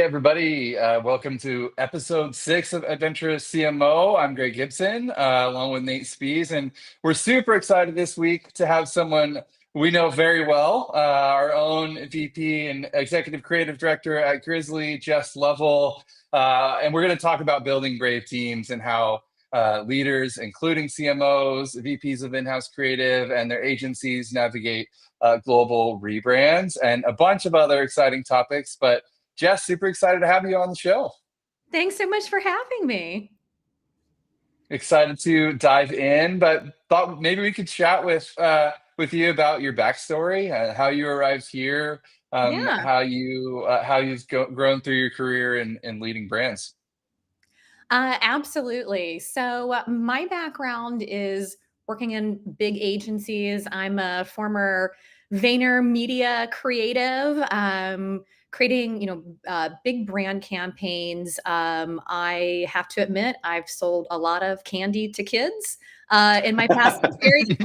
everybody. Welcome to episode 6 of Adventurous CMO. I'm Greg Gibson, along with Nate Spees, and we're super excited this week to have someone we know very well, our own VP and Executive Creative Director at Grizzly, Jess Lovell. And we're going to talk about building brave teams and how leaders, including CMOs, VPs of in-house creative, and their agencies navigate global rebrands and a bunch of other exciting topics. But Jess, super excited to have you on the show. Thanks so much for having me. Excited to dive in, but thought maybe we could chat with you about your backstory, how you arrived here, Yeah, how you've grown through your career in leading brands. absolutely. So my background is working in big agencies. I'm a former Vayner media creative, creating big brand campaigns. I have to admit, I've sold a lot of candy to kids in my past experiences.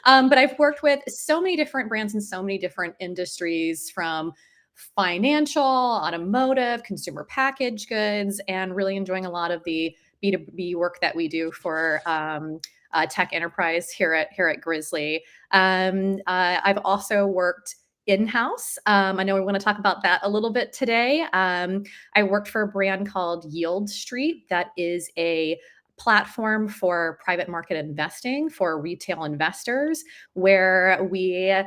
But I've worked with so many different brands in so many different industries, from financial, automotive, consumer packaged goods, and really enjoying a lot of the B2B work that we do for tech enterprise here at Grizzly. I've also worked in-house. I know we want to talk about that a little bit today. I worked for a brand called Yield Street that is a platform for private market investing for retail investors, where we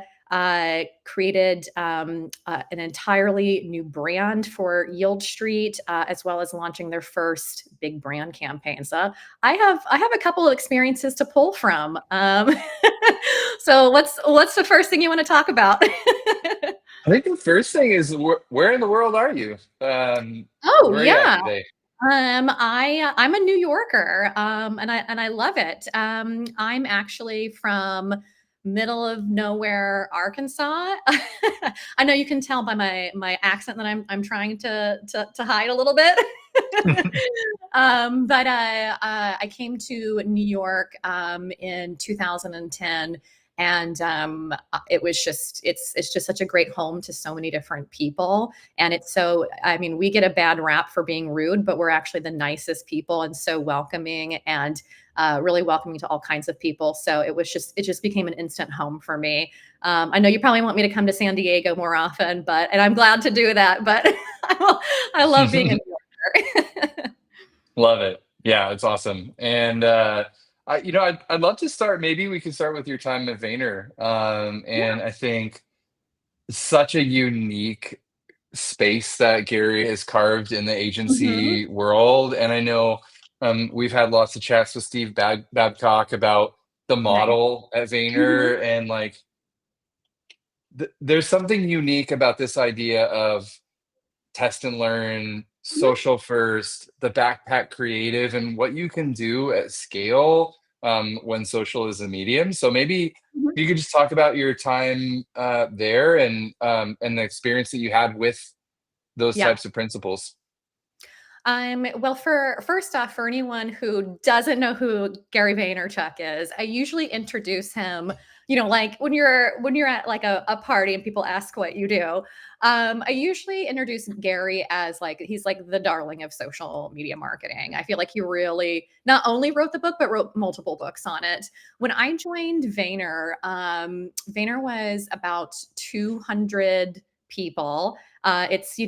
created an entirely new brand for Yield Street, as well as launching their first big brand campaign. So I have a couple of experiences to pull from. So what's the first thing you want to talk about? I think the first thing is where in the world are you? Oh Where are you at yeah. today? I'm a New Yorker, and I love it. I'm actually from middle of nowhere, Arkansas. I know you can tell by my accent that I'm trying to hide a little bit. But I came to New York in 2010, and it was just it's just such a great home to so many different people. And it's so, I mean, we get a bad rap for being rude, but we're actually the nicest people and so welcoming, and really welcoming to all kinds of people. So it just became an instant home for me. I know you probably want me to come to San Diego more often, and I'm glad to do that. But I love being in New York. Love it. Yeah, it's awesome. And I'd love to start. Maybe we could start with your time at Vayner. And I think such a unique space that Gary has carved in the Mhm. agency world. And I know we've had lots of chats with Steve Babcock about the Nice. model at Mhm. Vayner, and like there's something unique about this idea of test and learn, Mhm. social first, the backpack creative, and what you can do at scale when social is a medium. So maybe Mhm. you could just talk about your time there and the experience that you had with those Yeah. types of principles. Well, for first off, for anyone who doesn't know who Gary Vaynerchuk is, I usually introduce him, like when you're at like a party and people ask what you do. I usually introduce Gary as like he's like the darling of social media marketing. I feel like he really not only wrote the book but wrote multiple books on it. When I joined Vayner, Vayner was about 200 people. It's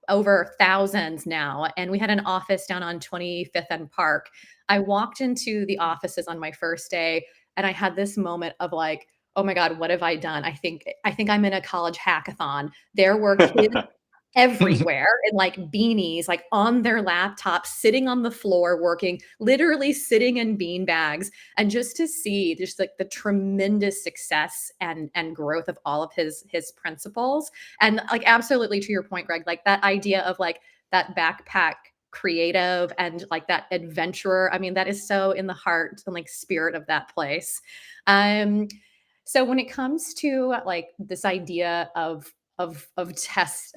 over thousands now, and we had an office down on 25th and Park. I walked into the offices on my first day, and I had this moment of like, oh my god, what have I done? I think I'm in a college hackathon. There were kids everywhere in like beanies, like on their laptops, sitting on the floor working, literally sitting in bean bags. And just to see just like the tremendous success and growth of all of his principles. And like absolutely to your point, Greg, like that idea of like that backpack creative and like that adventurer. I mean, that is so in the heart and like spirit of that place. Um, so when it comes to like this idea of test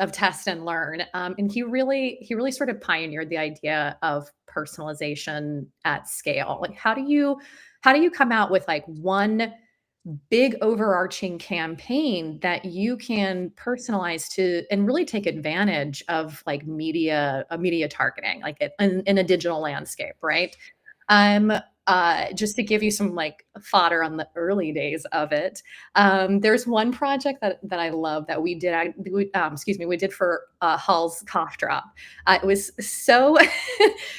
and learn, and he really sort of pioneered the idea of personalization at scale. Like how do you come out with like one big overarching campaign that you can personalize to and really take advantage of like media targeting like in a digital landscape, right? um just to give you some like fodder on the early days of it, there's one project that I love that we did, we did for Hall's cough drop. It was so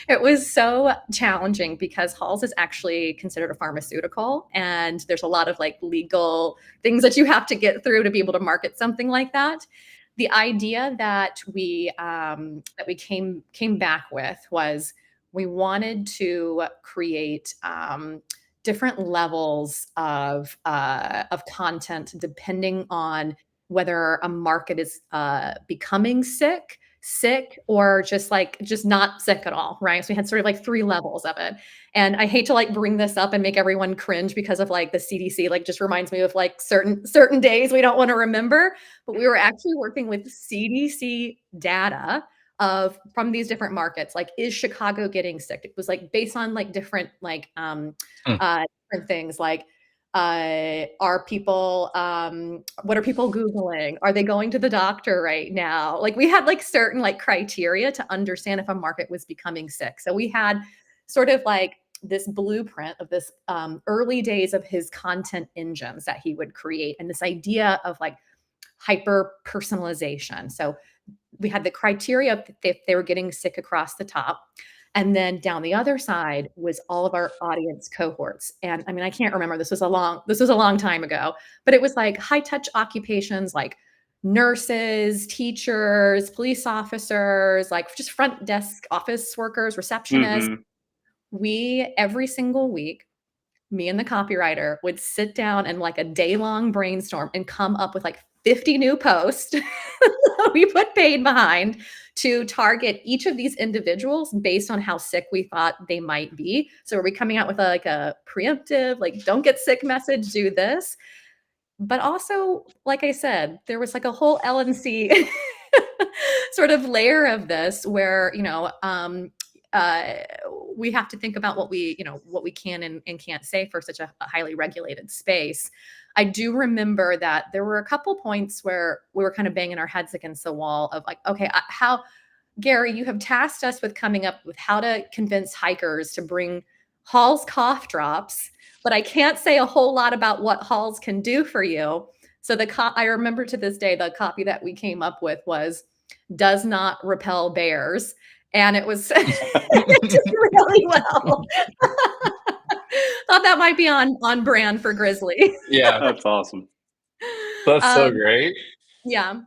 it was so challenging because Halls is actually considered a pharmaceutical, and there's a lot of like legal things that you have to get through to be able to market something like that. The idea that we came back with was we wanted to create different levels of content depending on whether a market is becoming sick or just not sick at all, right? So we had sort of like three levels of it. And I hate to like bring this up and make everyone cringe because of like the CDC, like just reminds me of like certain days we don't want to remember, but we were actually working with CDC data of from these different markets. Like, is Chicago getting sick? It was like based on like different Hmm. different things like are people what are people googling, are they going to the doctor right now? Like we had like certain like criteria to understand if a market was becoming sick. So we had sort of like this blueprint of this early days of his content engines that he would create, and this idea of like hyper personalization. So we had the criteria if they were getting sick across the top. And then down the other side was all of our audience cohorts. And I mean, I can't remember, this was a long time ago, but it was like high touch occupations like nurses, teachers, police officers, like just front desk office workers, receptionists. Mm-hmm. We every single week, me and the copywriter would sit down and like a day-long brainstorm and come up with like 50 new posts we put paid behind to target each of these individuals based on how sick we thought they might be. So are we coming out with like a preemptive, like don't get sick message, do this? But also, like I said, there was like a whole LNC sort of layer of this where, uh, we have to think about what we can and can't say for such a highly regulated space. I do remember that there were a couple points where we were kind of banging our heads against the wall of like, okay, how, Gary, you have tasked us with coming up with how to convince hikers to bring Hall's cough drops, but I can't say a whole lot about what Halls can do for you. So I remember to this day, the copy that we came up with was does not repel bears. And it was it did really well. Thought that might be on brand for Grizzly. Yeah, That's awesome. that's so great. Yeah.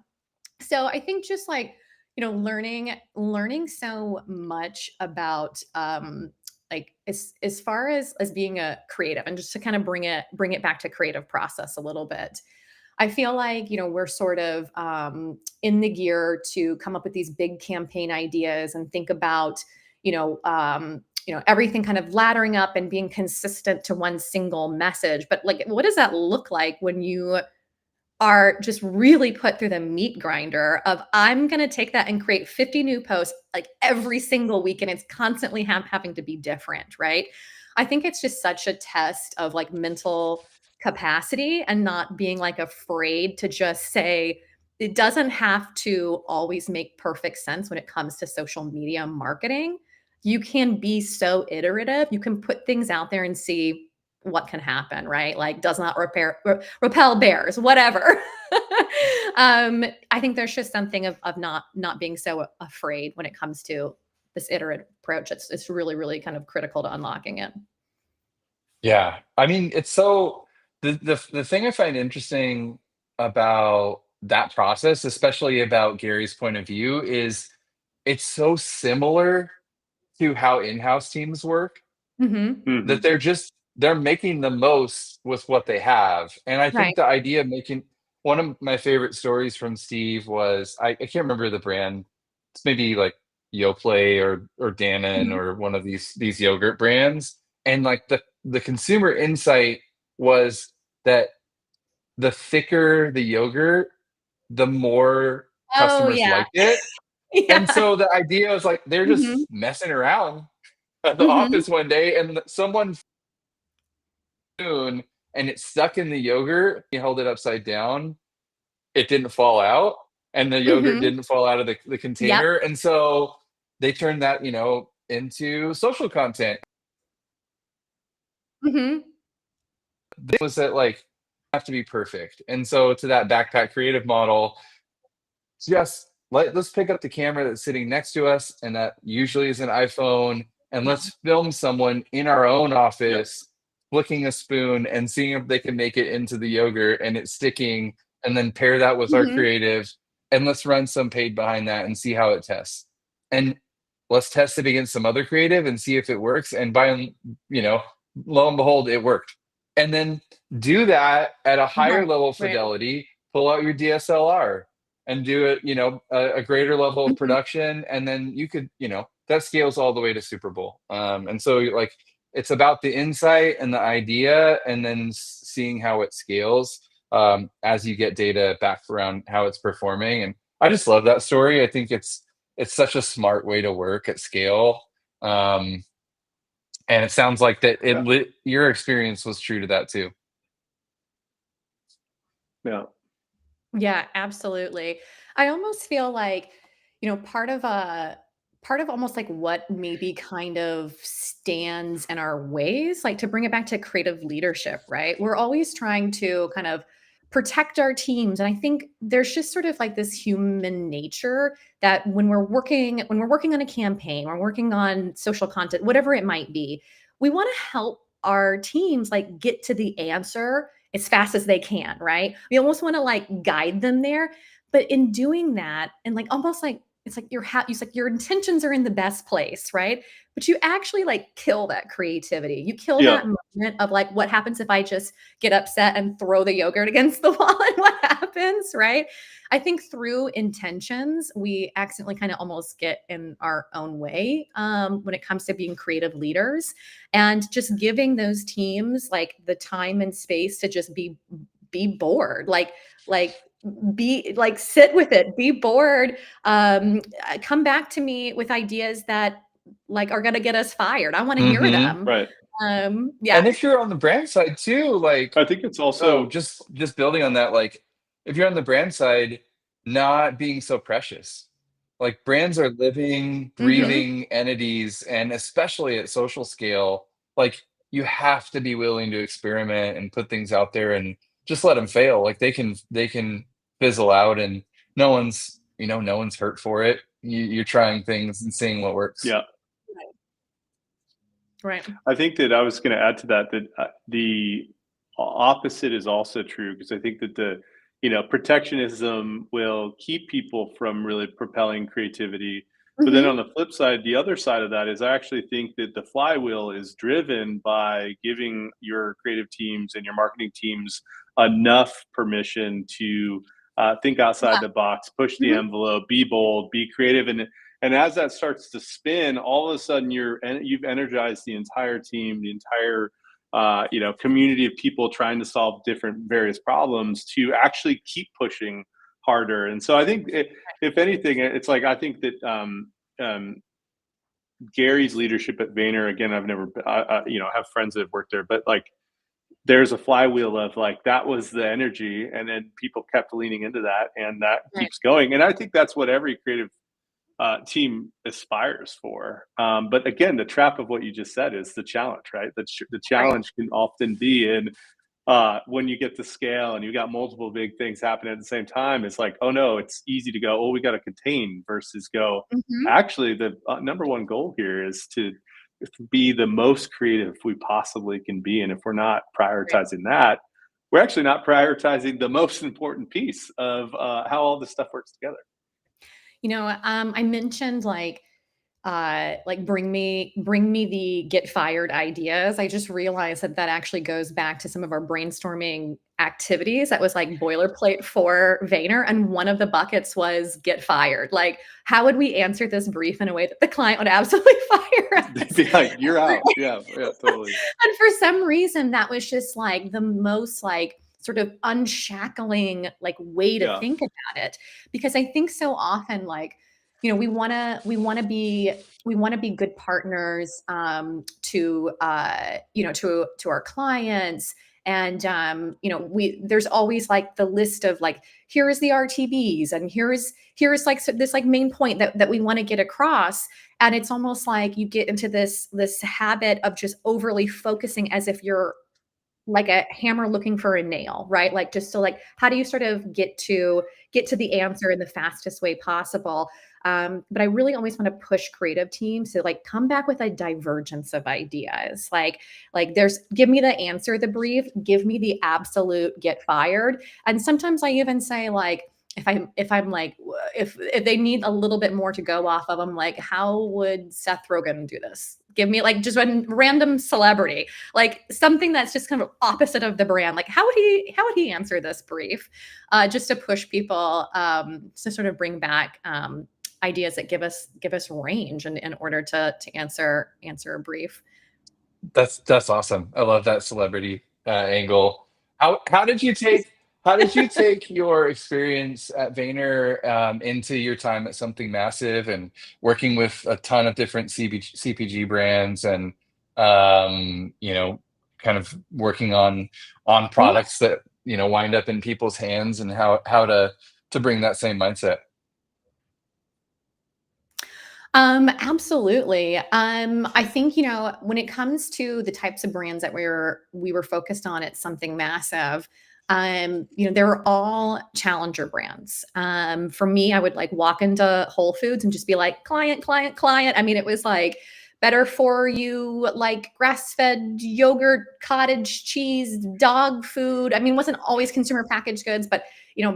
So I think just like, learning so much about like as far as being a creative, and just to kind of bring it back to creative process a little bit. I feel like, we're sort of in the gear to come up with these big campaign ideas and think about, everything kind of laddering up and being consistent to one single message. But like, what does that look like when you are just really put through the meat grinder of I'm going to take that and create 50 new posts like every single week, and it's constantly having to be different, right? I think it's just such a test of like mental capacity and not being like afraid to just say it doesn't have to always make perfect sense when it comes to social media marketing. You can be so iterative. You can put things out there and see what can happen, right? Like does not repel bears, whatever. I think there's just something of not being so afraid when it comes to this iterative approach. It's really, really kind of critical to unlocking it. Yeah. I mean, it's so the thing I find interesting about that process, especially about Gary's point of view, is it's so similar to how in-house teams work, Mm-hmm. that Mm-hmm. they're making the most with what they have. And I think Right. the idea of making one of my favorite stories from Steve was I can't remember the brand. It's maybe like Yoplait or Dannon Mhm. or one of these yogurt brands. And like the consumer insight was that the thicker the yogurt, the more Oh customers yeah. liked it. And Yeah. so the idea was like they're Hmm. just messing around at the Hmm. office one day, and someone soon and it stuck in the yogurt. He held it upside down. It didn't fall out, and the yogurt Mhm. didn't fall out of the Yep. container. And so they turned that, into social content. Mhm. This was that like have to be perfect. And so to that backpack creative model, just let's pick up the camera that's sitting next to us, and that usually is an iPhone, and Yeah. let's film someone in our own Yeah. office flicking a spoon and seeing if they can make it into the yogurt and it's sticking, and then pair that with our Mhm. creative, and let's run some paid behind that and see how it tests. And let's test it against some other creative and see if it works. And you know, lo and behold, it worked. And then do that at a higher Right. level of Right. fidelity, pull out your DSLR and do it, a greater level of Mhm. production. And then you could, that scales all the way to Super Bowl. And so like, it's about the insight and the idea, and then seeing how it scales as you get data back around how it's performing. And I just love that story. I think it's such a smart way to work at scale. Um, and it sounds like that Yeah. your experience was true to that too. Yeah. Yeah, absolutely. I almost feel like, part of almost like what maybe kind of stands in our ways, like to bring it back to creative leadership, right? We're always trying to kind of protect our teams. And I think there's just sort of like this human nature that when we're working on a campaign, we're working on social content, whatever it might be, we want to help our teams like get to the answer as fast as they can, right? We almost want to like guide them there. But in doing that, and like almost like it's like it's like your intentions are in the best place, right? But you actually like kill that creativity. You kill Yeah. that moment of like, what happens if I just get upset and throw the yogurt against the wall and what happens, right? I think through intentions, we accidentally kind of almost get in our own way when it comes to being creative leaders, and just giving those teams like the time and space to just be bored, like be like sit with it, be bored, come back to me with ideas that like are going to get us fired. I want to hear Hmm. them. Right. Yeah. And if you're on the brand side too, like, I think it's oh, also, just building on that, like if you're on the brand side, not being so precious. Like brands are living, Hmm. breathing entities, and especially at social scale, like you have to be willing to experiment and put things out there and just let them fail. Like they can fizzle out, and no one's hurt for it. You're trying things and seeing what works. yeah. Right. I think that I was going to add to that the opposite is also true, because I think that protectionism will keep people from really propelling creativity. But then on Hmm. the flip side, the other side of that is I actually think that the flywheel is driven by giving your creative teams and your marketing teams enough permission to think outside Yeah. the box, push the Hmm. envelope, be bold, be creative, and as that starts to spin, all of a sudden you've energized the entire team, the entire community of people trying to solve different various problems to actually keep pushing harder. And so I think, if anything, it's like I think that um, Gary's leadership at Vayner. Again, I've never, have friends that have worked there, but like there's a flywheel of like that was the energy, and then people kept leaning into that, and that Right. keeps going. And I think that's what every creative team aspires for. But again, the trap of what you just said is the challenge, right? The Right. challenge can often be in when you get to scale and you got multiple big things happening at the same time. It's like, oh no, it's easy to go, oh, we got to contain, versus go, Hmm. actually, the number one goal here is to be the most creative we possibly can be. And if we're not Right. prioritizing that, we're actually not prioritizing the most important piece of how all this stuff works together. I mentioned like bring me the get fired ideas. I just realized that that actually goes back to some of our brainstorming activities that was like boilerplate for Vayner, and one of the buckets was get fired. Like, how would we answer this brief in a way that the client would absolutely fire They'd us? be like, "You're out." Yeah, yeah, totally. And for some reason, that was just like the most like sort of unshackling like way to Yeah, think about it. Because I think so often, like, we want to be good partners to to our clients, And, there's always like the list of like, here is the RTBs and here's like this like main point that we want to get across. And it's almost like you get into this habit of just overly focusing as if you're like a hammer looking for a nail, right? Like just so like, how do you sort of get to the answer in the fastest way possible? But I really always want to push creative teams to like come back with a divergence of ideas. Like there's give me the answer, the brief, give me the absolute get fired. And sometimes I even say like, if I'm like, if they need a little bit more to go off of, I'm like, how would Seth Rogen do this? Give me like just one random celebrity, like something that's just kind of opposite of the brand. Like how would he answer this brief? Just to push people to sort of bring back ideas that give us range in order to answer a brief. That's awesome. I love that celebrity angle. How did you take your experience at Vayner into your time at Something Massive and working with a ton of different CPG brands and kind of working on products that wind up in people's hands, and how to bring that same mindset? Absolutely. I think, when it comes to the types of brands that we were focused on at Something Massive, they were all challenger brands. For me, I would like walk into Whole Foods and just be like, client, client, client. I mean, it was like better for you, like grass-fed yogurt, cottage cheese, dog food. I mean, it wasn't always consumer packaged goods, but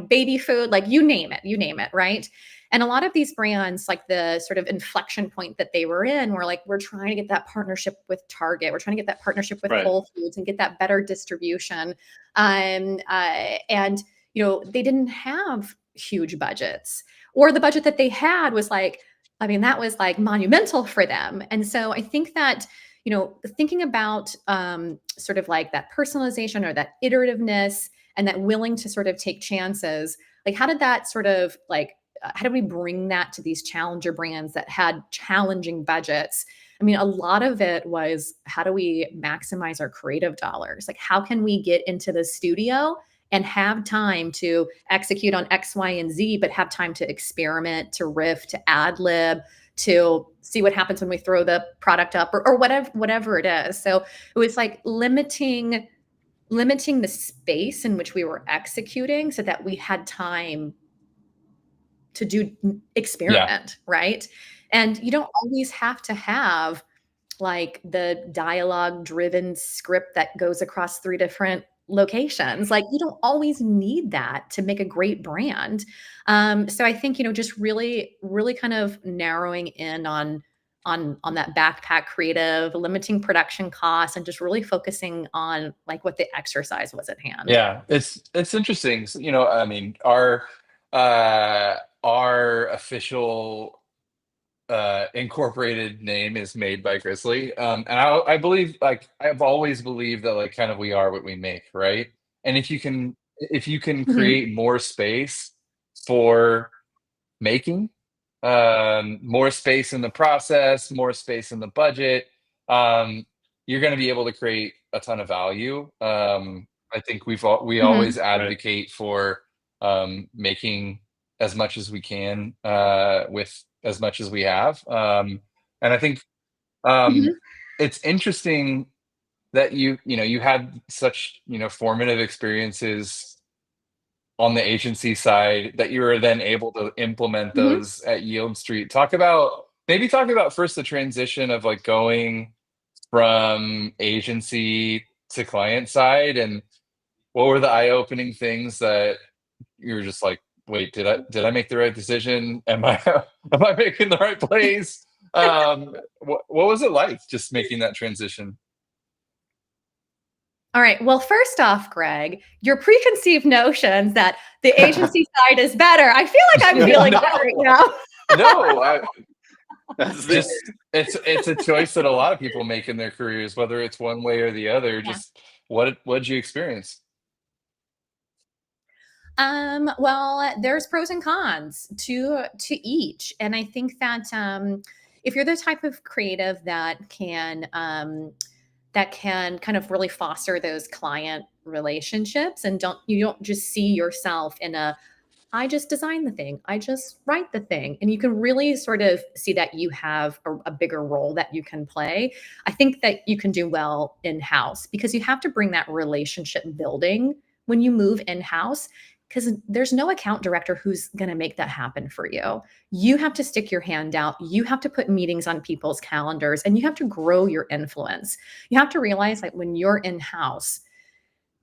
baby food, like you name it, right? And a lot of these brands, like the sort of inflection point that they were in, were like, we're trying to get that partnership with Target. We're trying to get that partnership with Whole Foods and get that better distribution. And they didn't have huge budgets, or the budget that they had was like, I mean, that was like monumental for them. And so I think that, thinking about sort of like that personalization or that iterativeness and that willing to sort of take chances, like how did that sort of like, how do we bring that to these challenger brands that had challenging budgets? I mean, a lot of it was, how do we maximize our creative dollars? Like, how can we get into the studio and have time to execute on X, Y, and Z, but have time to experiment, to riff, to ad lib, to see what happens when we throw the product up or whatever it is. So it was like limiting the space in which we were executing so that we had time to do experiment, right? And you don't always have to have like the dialogue driven script that goes across 3 different locations. Like you don't always need that to make a great brand. So I think, just really, really kind of narrowing in on that backpack creative, limiting production costs, and just really focusing on like what the exercise was at hand. Yeah, it's interesting. So, I mean, our official incorporated name is Made by Grizzly, and I believe, like, I've always believed that, like, kind of we are what we make, right? And if you can Mhm. create more space for making, more space in the process, more space in the budget, um, you're going to be able to create a ton of value. I think we always Mhm. advocate for making as much as we can with as much as we have, and I think um, Mhm. it's interesting that you had such formative experiences on the agency side that you were then able to implement Mhm. those at Yield Street. Talk about first the transition of like going from agency to client side, and what were the eye-opening things that you were just like, wait, did I make the right decision? Am I am I making the right place? What was it like just making that transition? All right. Well, first off, Greg, your preconceived notions that the agency side is better. I feel like I'm feeling that right No, now. no, That's the just it's a choice that a lot of people make in their careers, whether it's one way or the other. Yeah. Just what did you experience? Well, there's pros and cons to each, and I think that if you're the type of creative that can kind of really foster those client relationships, and you don't just see yourself in a, I just design the thing, I just write the thing. And you can really sort of see that you have a bigger role that you can play. I think that you can do well in-house because you have to bring that relationship building when you move in-house, because there's no account director who's going to make that happen for you. You have to stick your hand out. You have to put meetings on people's calendars, and you have to grow your influence. You have to realize that when you're in-house,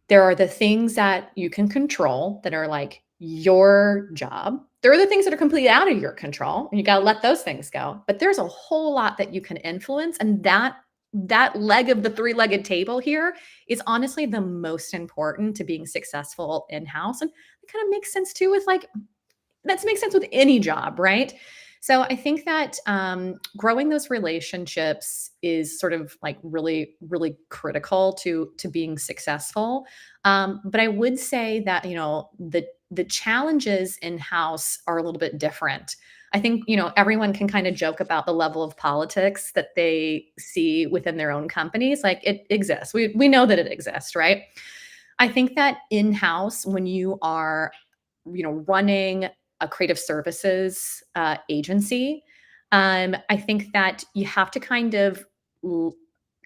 there are the things that you can control that are like your job. There are the things that are completely out of your control, and you got to let those things go. But there's a whole lot that you can influence, and that leg of the three-legged table here is honestly the most important to being successful in-house. And it kind of makes sense too with like, that makes sense with any job, right? So I think that growing those relationships is sort of like really, really critical to being successful. But I would say that, you know, the challenges in-house are a little bit different. I think, you know, everyone can kind of joke about the level of politics that they see within their own companies. Like, it exists. We know that it exists, right? I think that in-house, when you are, you know, running a creative services agency, I think that you have to kind of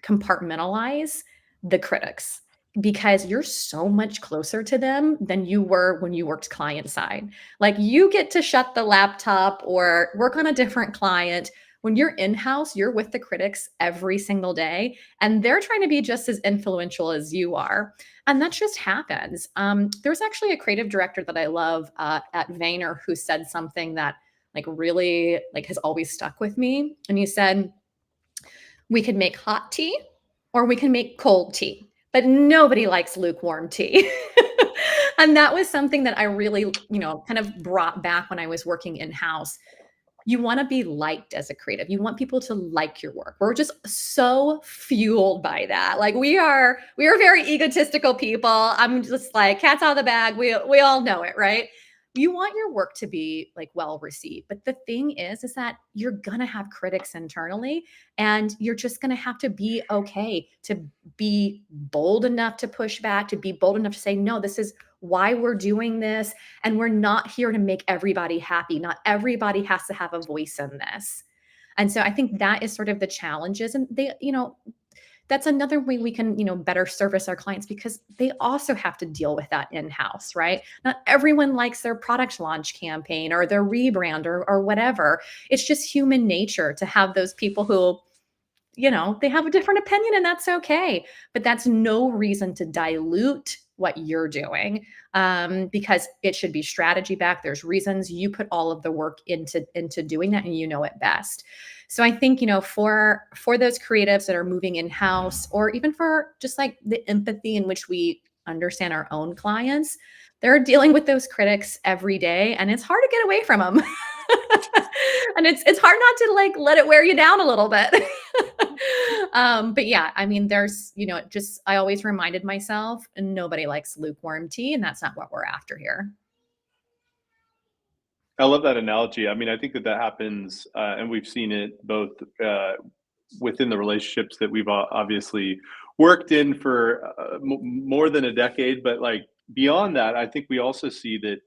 compartmentalize the critics, because you're so much closer to them than you were when you worked client side. Like, you get to shut the laptop or work on a different client. When you're in-house, you're with the critics every single day, and they're trying to be just as influential as you are. And that just happens. There's actually a creative director that I love at Vayner who said something that like really like has always stuck with me. And he said, we could make hot tea or we can make cold tea, but nobody likes lukewarm tea. And that was something that I really, you know, kind of brought back when I was working in-house. You want to be liked as a creative. You want people to like your work. We're just so fueled by that. Like, we are very egotistical people. I'm just like, cat's out of the bag. We all know it, right? You want your work to be like well received. But the thing is that you're going to have critics internally, and you're just going to have to be okay to be bold enough to push back, to be bold enough to say, no, this is why we're doing this. And we're not here to make everybody happy. Not everybody has to have a voice in this. And so I think that is sort of the challenges. And they, you know, that's another way we can, you know, better service our clients, because they also have to deal with that in-house, right? Not everyone likes their product launch campaign or their rebrand or whatever. It's just human nature to have those people who, you know, they have a different opinion, and that's okay. But that's no reason to dilute what you're doing, because it should be strategy backed. There's reasons. You put all of the work into doing that, and you know it best. So I think, you know, for those creatives that are moving in-house, or even for just like the empathy in which we understand our own clients, they're dealing with those critics every day, and it's hard to get away from them. And it's hard not to like let it wear you down a little bit. But yeah, I mean, there's, you know, just, I always reminded myself, nobody likes lukewarm tea, and that's not what we're after here. I love that analogy. I mean, I think that happens, and we've seen it both within the relationships that we've obviously worked in for more than a decade. But like beyond that, I think we also see that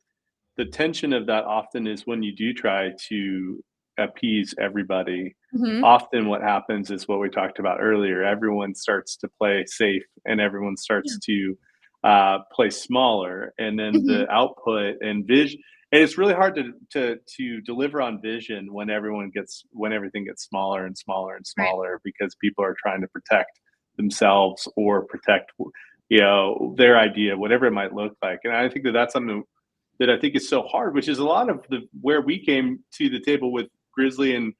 the tension of that often is when you do try to appease everybody. Mm-hmm. Often what happens is what we talked about earlier. Everyone starts to play safe, and everyone starts to play smaller, and then the output and vision. And it's really hard to deliver on vision when everything gets smaller and smaller and smaller, right? Because people are trying to protect themselves or protect, you know, their idea, whatever it might look like. And I think that that's something that I think is so hard, which is a lot of where we came to the table with Grizzly and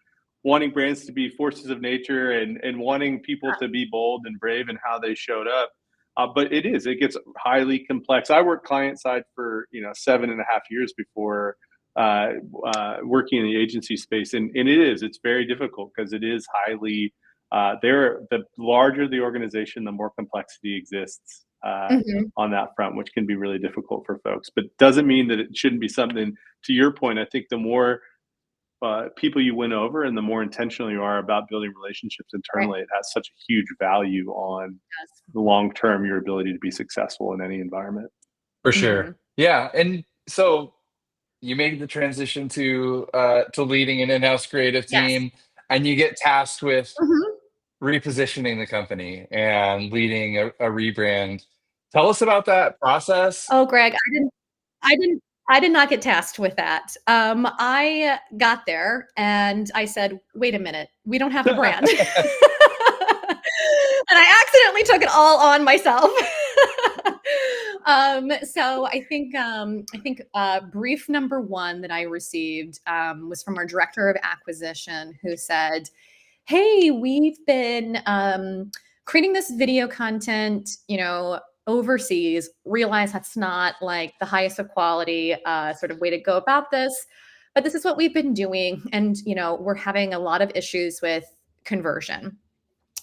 wanting brands to be forces of nature and wanting people to be bold and brave in how they showed up. But it gets highly complex. I worked client side for 7.5 years before working in the agency space, and it's very difficult because it is highly. The larger the organization, the more complexity exists on that front, which can be really difficult for folks. But doesn't mean that it shouldn't be something. To your point, I think the more people you win over and the more intentional you are about building relationships internally, it has such a huge value on the long term your ability to be successful in any environment. For sure. Yeah. And so you made the transition to leading an in-house creative Yes. team, and you get tasked with Mhm. repositioning the company and leading a rebrand. Tell us about that process. Oh, Greg, I did not get tasked with that. I got there and I said, "Wait a minute, we don't have a brand." And I accidentally took it all on myself. So I think brief number one that I received was from our director of acquisition, who said, "Hey, we've been creating this video content, overseas. Realize that's not like the highest of quality sort of way to go about this, but this is what we've been doing, and we're having a lot of issues with conversion.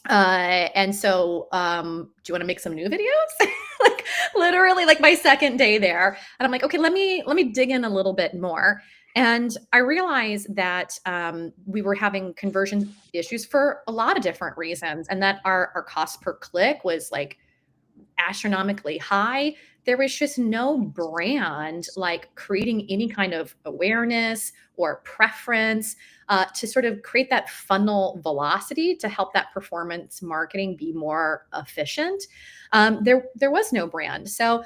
And so, do you want to make some new videos?" Like literally, like my second day there, and I'm like, okay, let me dig in a little bit more. And I realized that we were having conversion issues for a lot of different reasons, and that our cost per click was like astronomically high. There was just no brand like creating any kind of awareness or preference to sort of create that funnel velocity to help that performance marketing be more efficient. There was no brand. So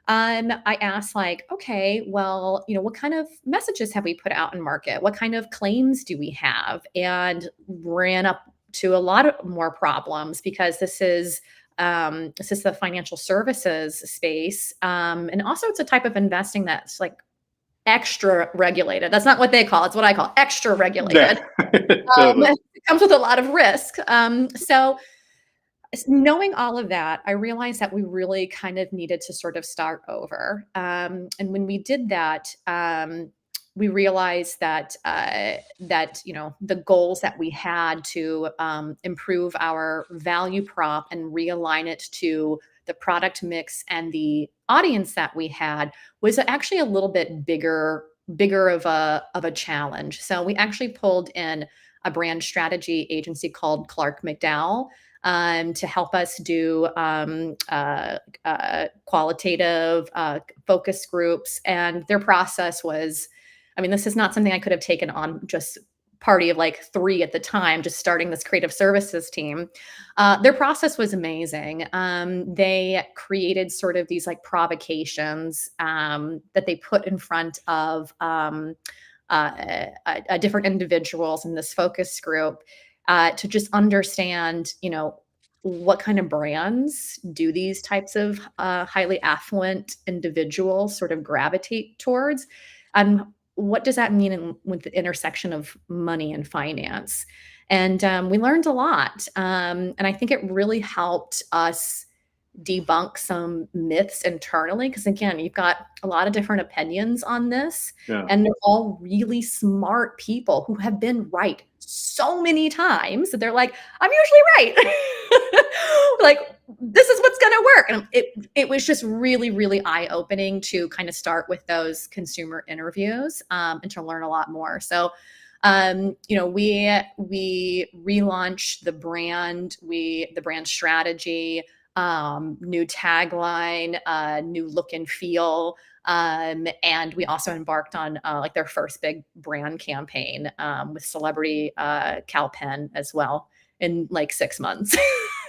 I asked, like, okay, well, what kind of messages have we put out in market? What kind of claims do we have? And ran up to a lot of more problems, because this is the financial services space. And also it's a type of investing that's like extra regulated. That's not what they call it. It's what I call extra regulated. Totally. It comes with a lot of risk. So knowing all of that, I realized that we really kind of needed to sort of start over. And when we did that, we realized that the goals that we had to improve our value prop and realign it to the product mix and the audience that we had was actually a little bit bigger of a challenge. So we actually pulled in a brand strategy agency called Clark McDowell to help us do qualitative focus groups. And their process was, I mean, this is not something I could have taken on just party of like 3 at the time, just starting this creative services team. Their process was amazing. They created sort of these like provocations that they put in front of different individuals in this focus group to just understand, what kind of brands do these types of highly affluent individuals sort of gravitate towards, and what does that mean with the intersection of money and finance? And we learned a lot, and I think it really helped us debunk some myths internally, because again, you've got a lot of different opinions on this, and they're all really smart people who have been right so many times that they're like, "I'm usually right." Like, this is what's going to work. And it was just really, really eye-opening to kind of start with those consumer interviews and to learn a lot more. So we relaunched the brand, the brand strategy, new tagline, new look and feel. And we also embarked on like their first big brand campaign with celebrity Cal Penn as well in like 6 months.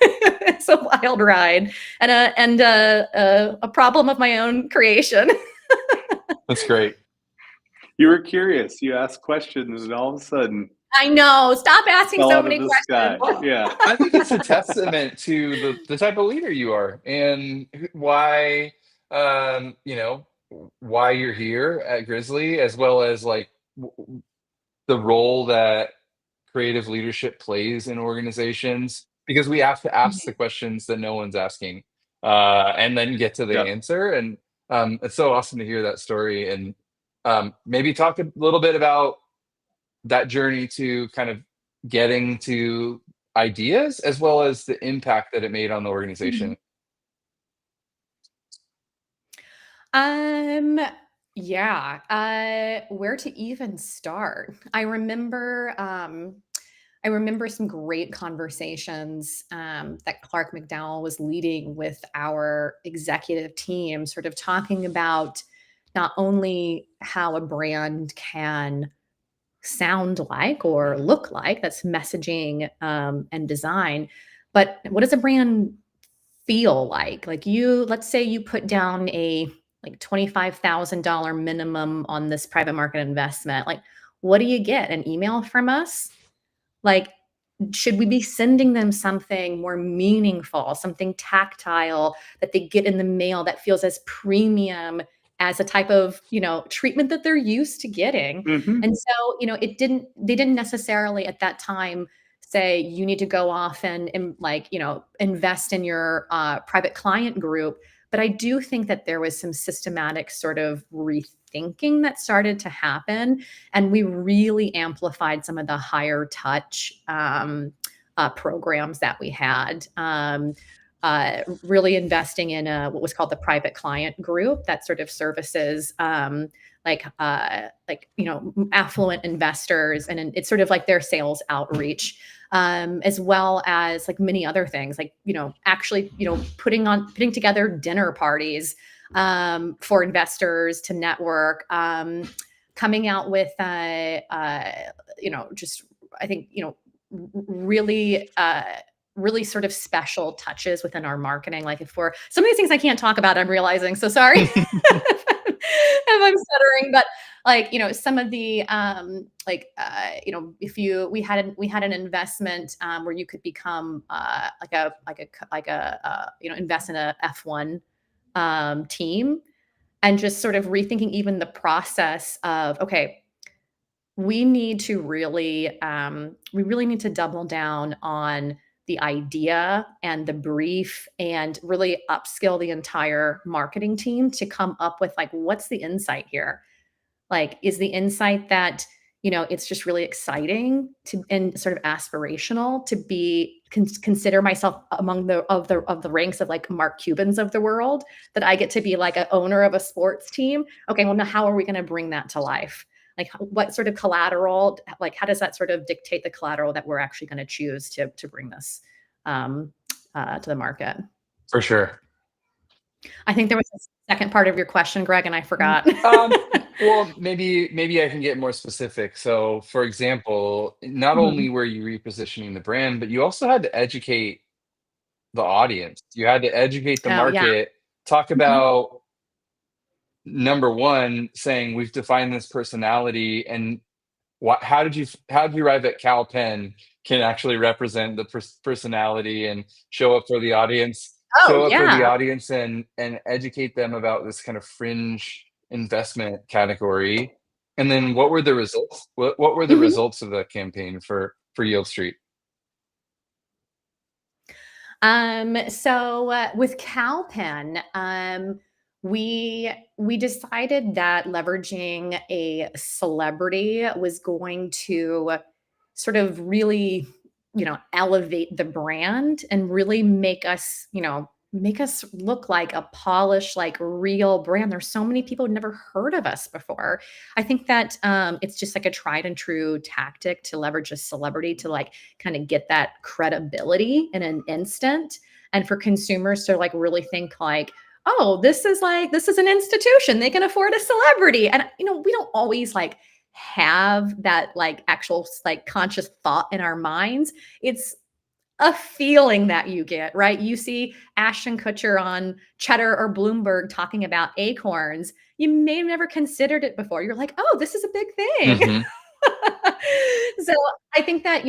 It's a wild ride and a problem of my own creation. That's great. You were curious. You asked questions, and all of a sudden, I know. Stop asking so many questions. Yeah, I think it's a testament to the type of leader you are, and why why you're here at Grizzly, as well as like the role that creative leadership plays in organizations, because we have to ask the questions that no one's asking, and then get to the answer. And it's so awesome to hear that story, and maybe talk a little bit about that journey to kind of getting to ideas, as well as the impact that it made on the organization. Yeah. Where to even start? I remember some great conversations that Clark McDowell was leading with our executive team, sort of talking about not only how a brand can sound like or look like, that's messaging and design, but what does a brand feel like? Like let's say you put down a like $25,000 minimum on this private market investment. Like, what do you get? An email from us? Like, should we be sending them something more meaningful, something tactile that they get in the mail that feels as premium as a type of, treatment that they're used to getting? Hmm. And so, they didn't necessarily at that time say you need to go off and like, invest in your private client group. But I do think that there was some systematic sort of rethinking that started to happen, and we really amplified some of the higher touch programs that we had. Really investing in what was called the private client group that sort of services affluent investors, and it's sort of like their sales outreach, as well as like many other things, like actually putting together dinner parties for investors to network, coming out with just I think really really sort of special touches within our marketing. Like, if we're some of these things I can't talk about, I'm realizing, so sorry if I'm stuttering, but like, some of the if we had an investment where you could become invest in a F1 team, and just sort of rethinking even the process of, okay, we really need to double down on the idea and the brief, and really upskill the entire marketing team to come up with like, what's the insight here? Like, is the insight that, it's just really exciting to and sort of aspirational to be consider myself among the ranks of like Mark Cubans of the world, that I get to be like an owner of a sports team? Okay, well, now how are we going to bring that to life? Like, what sort of collateral, like how does that sort of dictate the collateral that we're actually going to choose to bring this to the market? For sure. I think there was a second part of your question, Greg, and I forgot. Well, maybe I can get more specific. So, for example, not only Mhm. were you repositioning the brand, but you also had to educate the audience. You had to educate the Oh, yeah. market, talk Mhm. about number one, saying we've defined this personality, and how did you arrive at Cal Penn can actually represent the personality and Oh, show up for the yeah. audience and educate them about this kind of fringe investment category. And then what were the results? What were the Mhm. results of the campaign for Yield Street? So with Cowpen, we decided that leveraging a celebrity was going to sort of really, elevate the brand and really make us look like a polished, like real brand. There's so many people who never heard of us before. I think that it's just like a tried and true tactic to leverage a celebrity to like kind of get that credibility in an instant, and for consumers to like really think like, oh, this is an institution, they can afford a celebrity. And we don't always like have that like actual like conscious thought in our minds. It's a feeling that you get, right? You see Ashton Kutcher on Cheddar or Bloomberg talking about acorns. You may have never considered it before. You're like, oh, this is a big thing. Hmm. So I think that,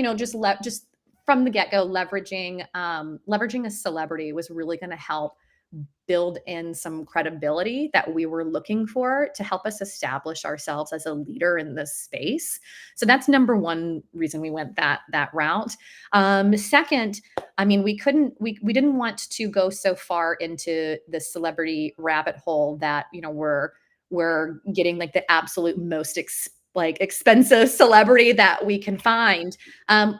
just from the get-go, leveraging a celebrity was really going to help build in some credibility that we were looking for to help us establish ourselves as a leader in this space. So that's number one reason we went that route. Second, I mean, we didn't want to go so far into the celebrity rabbit hole that we're getting like the absolute most expensive celebrity that we can find.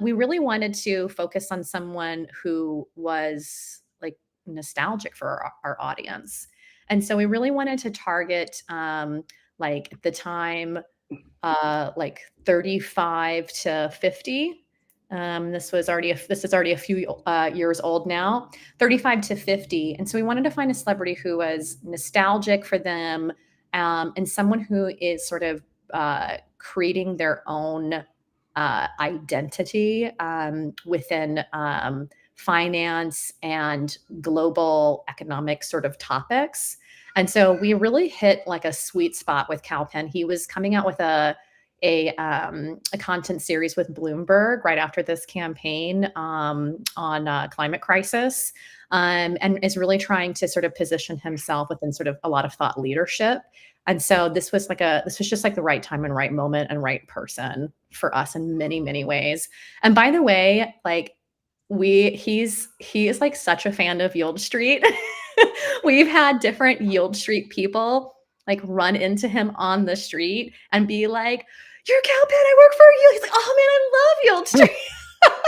We really wanted to focus on someone who was like nostalgic for our audience. And so we really wanted to target like at the time, like 35 to 50. This is already a few years old now, 35 to 50. And so we wanted to find a celebrity who was nostalgic for them, and someone who is sort of creating their own identity within finance and global economic sort of topics. And so we really hit like a sweet spot with Cal Penn. He was coming out with a content series with Bloomberg right after this campaign on climate crisis, and is really trying to sort of position himself within sort of a lot of thought leadership. And so this was just like the right time and right moment and right person for us in many, many ways. And by the way, like he is like such a fan of Yield Street. We've had different Yield Street people like run into him on the street and be like, "You're Cal Penn, I work for you." He's like, "Oh man, I love Yield Street."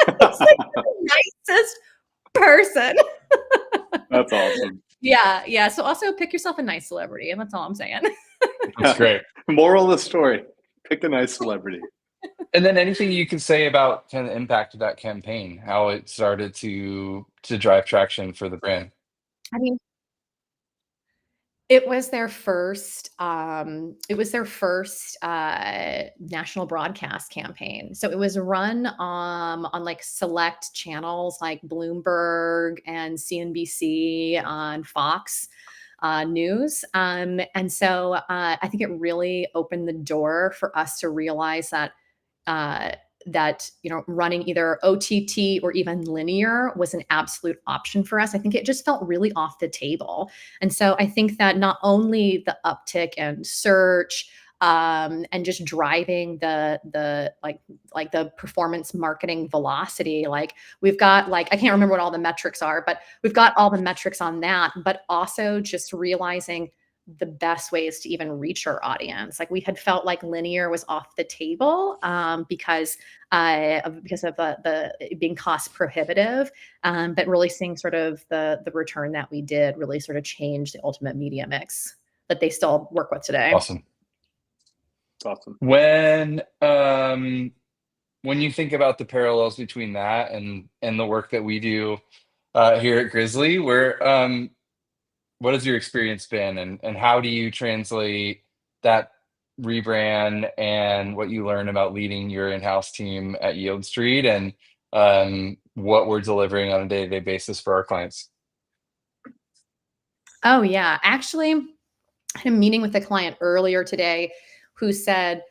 He's like the nicest person. That's awesome. Yeah. So also pick yourself a nice celebrity, and that's all I'm saying. That's great. Moral of the story: pick a nice celebrity. And then anything you can say about kind of the impact of that campaign, how it started to drive traction for the brand. I mean, it was their first national broadcast campaign. So it was run on like select channels like Bloomberg and CNBC on Fox News. And so I think it really opened the door for us to realize that running either OTT or even linear was an absolute option for us. I think it just felt really off the table. And so I think that not only the uptick in search and just driving the performance marketing velocity, like we've got like, I can't remember what all the metrics are, but we've got all the metrics on that, but also just realizing the best ways to even reach our audience. Like we had felt like linear was off the table because of the being cost prohibitive, but really seeing sort of the return that we did really sort of change the ultimate media mix that they still work with today. Awesome. When you think about the parallels between that and the work that we do here at Grizzly, what has your experience been, and how do you translate that rebrand and what you learn about leading your in-house team at Yield Street and what we're delivering on a day-to-day basis for our clients? Oh yeah, actually, I had a meeting with a client earlier today who said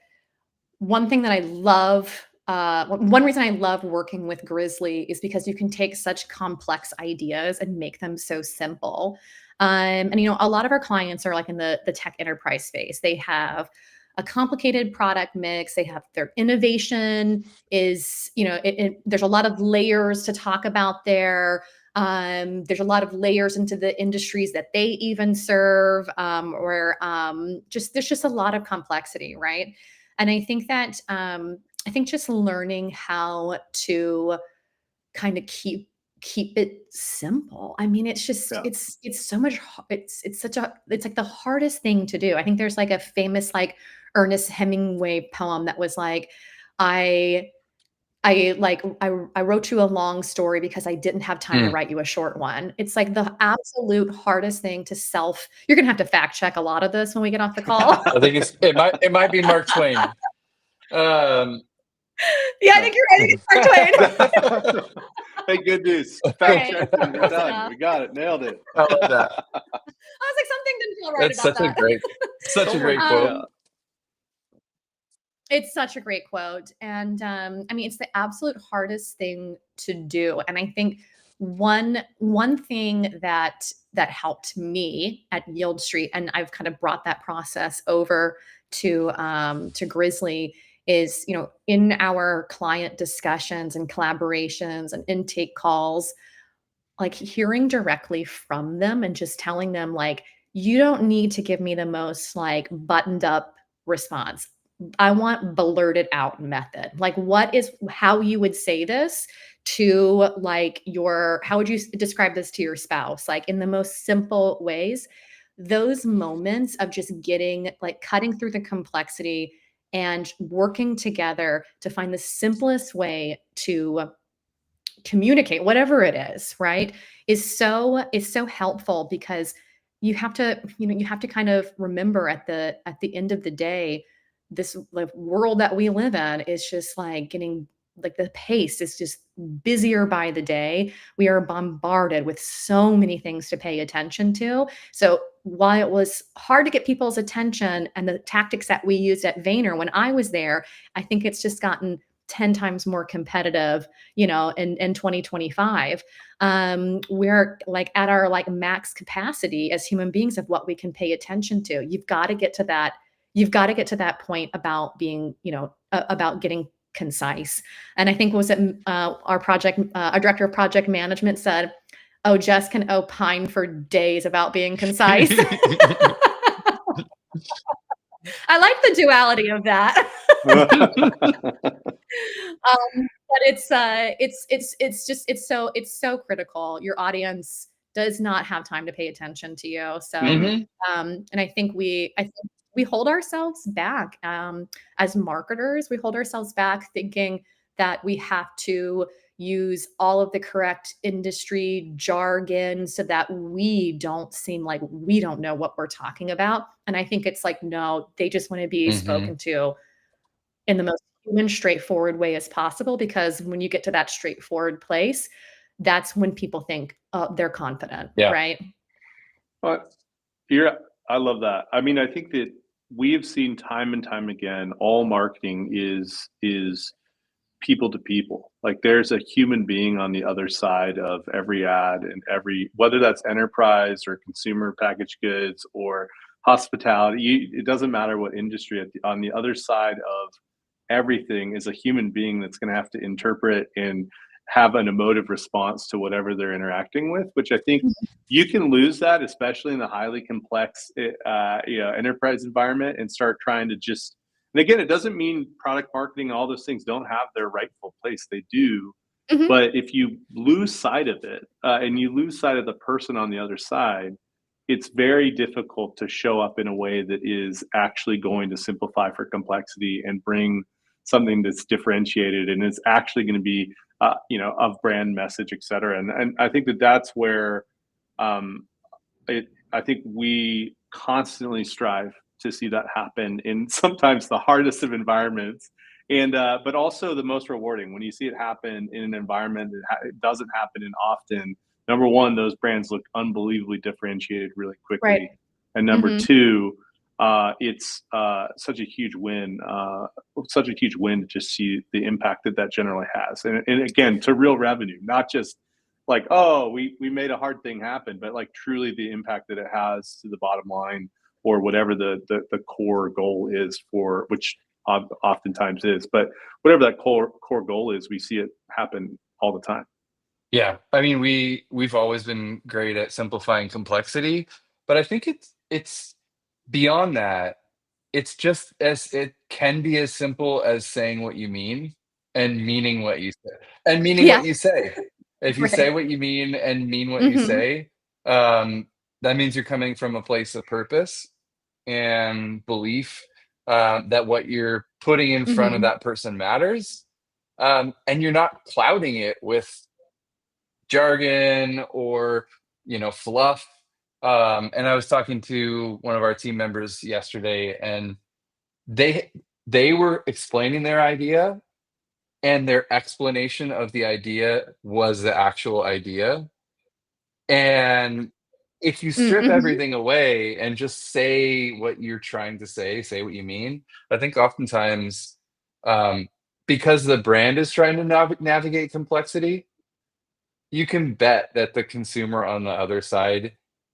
one thing that I love. One reason I love working with Grizzly is because you can take such complex ideas and make them so simple. And a lot of our clients are like in the tech enterprise space. They have a complicated product mix. They have their innovation is, there's a lot of layers to talk about there. There's a lot of layers into the industries that they even serve, there's just a lot of complexity, right? And I think that just learning how to kind of keep it simple. I mean, it's just it's so much. It's like the hardest thing to do. I think there's like a famous like Ernest Hemingway poem that was like, I wrote you a long story because I didn't have time to write you a short one. It's like the absolute hardest thing to You're gonna have to fact check a lot of this when we get off the call. I think it might be Mark Twain. Yeah, I think you're right. It's Mark Twain. Hey, good news. Fact check. We're done. We got it. Nailed it. I love that. I was like, something didn't feel right That's about that. such a great quote. It's such a great quote. And I mean, it's the absolute hardest thing to do. And I think one thing that helped me at Yield Street, and I've kind of brought that process over to Grizzly, is, in our client discussions and collaborations and intake calls, like hearing directly from them and just telling them like, you don't need to give me the most like buttoned up response. I want blurted out method. Like how you would say this to like how would you describe this to your spouse? Like in the most simple ways. those moments of just getting, like, cutting through the complexity and working together to find the simplest way to communicate, whatever it is, right, is so helpful, because you have to, you have to kind of remember at the end of the day, this, like, world that we live in is just like getting, like, the pace is just busier by the day. We are bombarded with so many things to pay attention to. So while it was hard to get people's attention, and the tactics that we used at Vayner when I was there, I think it's just gotten 10 times more competitive, in 2025. We're, like, at our, like, max capacity as human beings of what we can pay attention to. You've got to get to that point about being, about getting concise. And I think, was it our director of project management said, "Oh, Jess can opine for days about being concise." I like the duality of that. But it's so critical. Your audience does not have time to pay attention to you. So, and I think we hold ourselves back, as marketers. We hold ourselves back thinking that we have to use all of the correct industry jargon so that we don't seem like we don't know what we're talking about. And I think it's like, no, they just want to be spoken to in the most human, straightforward way as possible, because when you get to that straightforward place, that's when people think, oh, they're confident, right? But I love that. I mean, I think that we have seen time and time again, all marketing is people to people. Like, there's a human being on the other side of every ad, and whether that's enterprise or consumer packaged goods or hospitality, it doesn't matter what industry. On the other side of everything is a human being that's going to have to interpret and have an emotive response to whatever they're interacting with, which I think you can lose that, especially in the highly complex enterprise environment, and start trying to just, and again, it doesn't mean product marketing, all those things don't have their rightful place. They do. But if you lose sight of it, and you lose sight of the person on the other side, it's very difficult to show up in a way that is actually going to simplify for complexity and bring something that's differentiated and is actually going to be, of brand message, et cetera. And I think that's where I think we constantly strive to see that happen in sometimes the hardest of environments, and but also the most rewarding when you see it happen in an environment that it doesn't happen in often. Number one, those brands look unbelievably differentiated really quickly, right. And number two, it's such a huge win to just see the impact that generally has, and again, to real revenue, not just like, oh, we made a hard thing happen, but like truly the impact that it has to the bottom line, or whatever the core goal is, for which oftentimes is, but whatever that core goal is, we see it happen all the time. Yeah, I mean, we've always been great at simplifying complexity, but I think it's beyond that. It's just as it can be as simple as saying what you mean and meaning what you say. And meaning Yeah. what you say. If you say Right. what you mean and mean what you say, that means you're coming from a place of purpose and belief, that what you're putting in front of that person matters, and you're not clouding it with jargon or fluff. And I was talking to one of our team members yesterday, and they were explaining their idea, and their explanation of the idea was the actual idea. And if you strip everything away and just say what you're trying to say what you mean, I think oftentimes, because the brand is trying to navigate complexity, you can bet that the consumer on the other side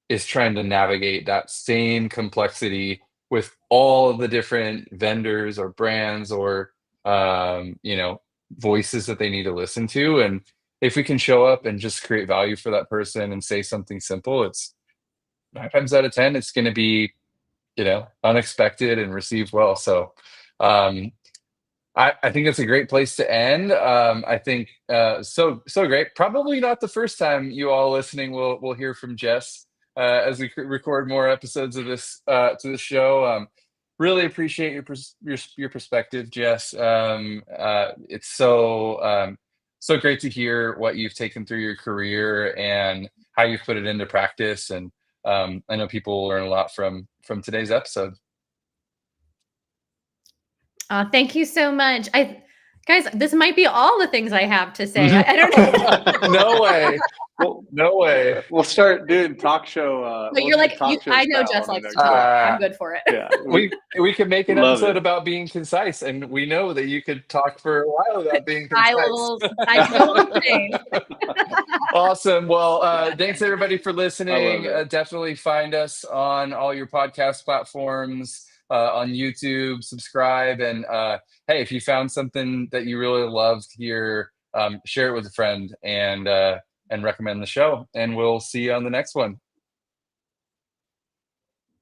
is trying to navigate that same complexity with all of the different vendors or brands or, voices that they need to listen to. And if we can show up and just create value for that person and say something simple, it's 9 times out of 10, it's going to be, unexpected and received well. So, I think that's a great place to end. I think so great. Probably not the first time you all listening will hear from Jess as we record more episodes of this to the show. Really appreciate your perspective, Jess. It's so great to hear what you've taken through your career and how you've put it into practice. And I know people will learn a lot from today's episode. Thank you so much. Guys, this might be all the things I have to say. I don't know. No way. No way. We'll start doing talk show. But you're like, I know Jess likes to talk. I'm good for it. Yeah, we could make an episode about being concise, and we know that you could talk for a while without being concise. I will. Awesome. Well, thanks everybody for listening. Definitely find us on all your podcast platforms. On YouTube, subscribe, and hey, if you found something that you really loved here, share it with a friend and recommend the show. And we'll see you on the next one.